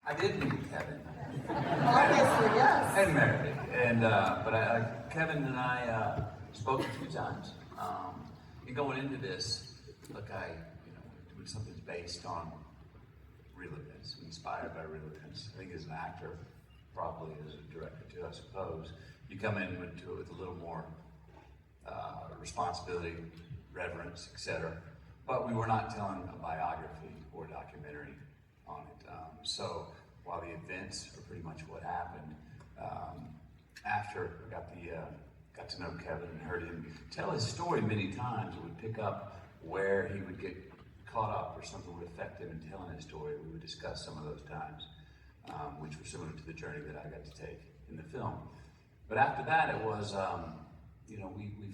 I did meet Kevin. Obviously, yes. And married. And but Kevin and I spoke a few times. And going into this, look, doing something that's based on real events, inspired by real events. I think as an actor, probably as a director too, I suppose, you come into it with a little more responsibility, reverence, etc. But we were not telling a biography or documentary on it. So while the events are pretty much what happened, after I got to know Kevin and heard him tell his story many times, it would pick up where he would get caught up or something would affect him in telling his story. We would discuss some of those times, which were similar to the journey that I got to take in the film. But after that, it was, we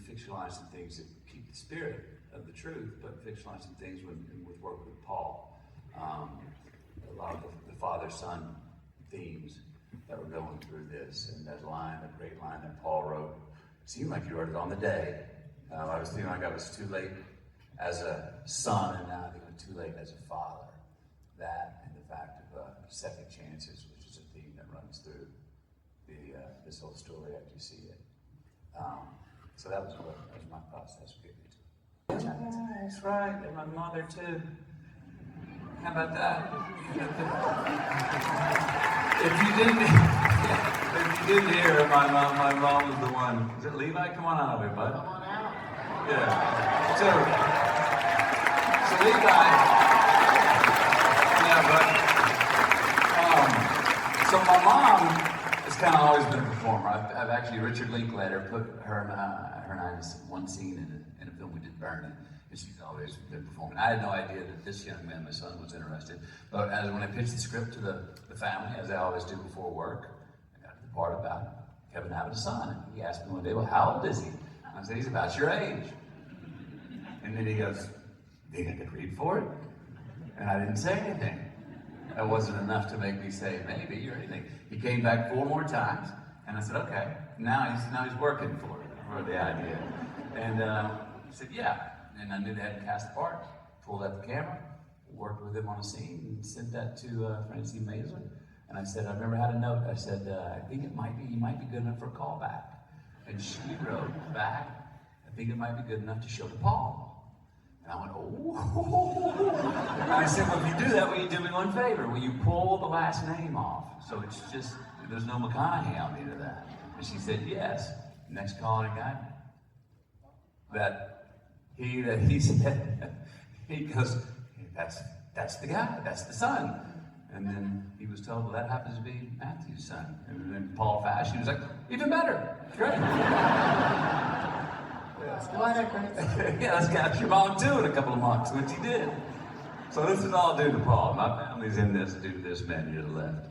fictionalized some things that keep the spirit of the truth, but fictionalized some things with work with Paul. A lot of the father-son themes that were going through this, and that line, the great line that Paul wrote, it seemed like you wrote it on the day. I was feeling like I was too late as a son, and now I think I'm too late as a father. That and the fact of second chances, which is a theme that runs through this whole story after you see it. So that was my process of getting into it. That's right, and my mother too. How about that? If you didn't hear, my mom was the one. Is it Levi? Come on out of here, bud. Come on out. Yeah. So Levi. Yeah, but so my mom has kind of always been a performer. I've actually Richard Linklater put her and I in one scene in a film we did, Burning. And she's always been performing. I had no idea that this young man, my son, was interested. But when I pitched the script to the family, as I always do before work, I got to the part about Kevin having a son. And he asked me one day, well, how old is he? I said, he's about your age. And then he goes, do you think I could read for it? And I didn't say anything. That wasn't enough to make me say maybe or anything. He came back 4 more times, and I said, okay. Now he's working for the idea. And he said, yeah. And I knew they hadn't cast the part. Pulled out the camera, worked with him on a scene, and sent that to Francine Maisler. And I said, I remember I had a note. I said, I think you might be good enough for a callback. And she wrote back, I think it might be good enough to show to Paul. And I went, oh. And I said, well, if you do that, will you do me one favor? Will you pull the last name off? So it's just, there's no McConaughey on the end of that. And she said, yes. Next call I got, he said, he goes, that's the guy, that's the son. And then he was told, well, that happens to be Matthew's son. And then Paul Fash, he was like, even better, great. What a great story. Yeah, let's capture Mom too in a couple of months, which he did. So this is all due to Paul. My family's in this due to this man here to the left.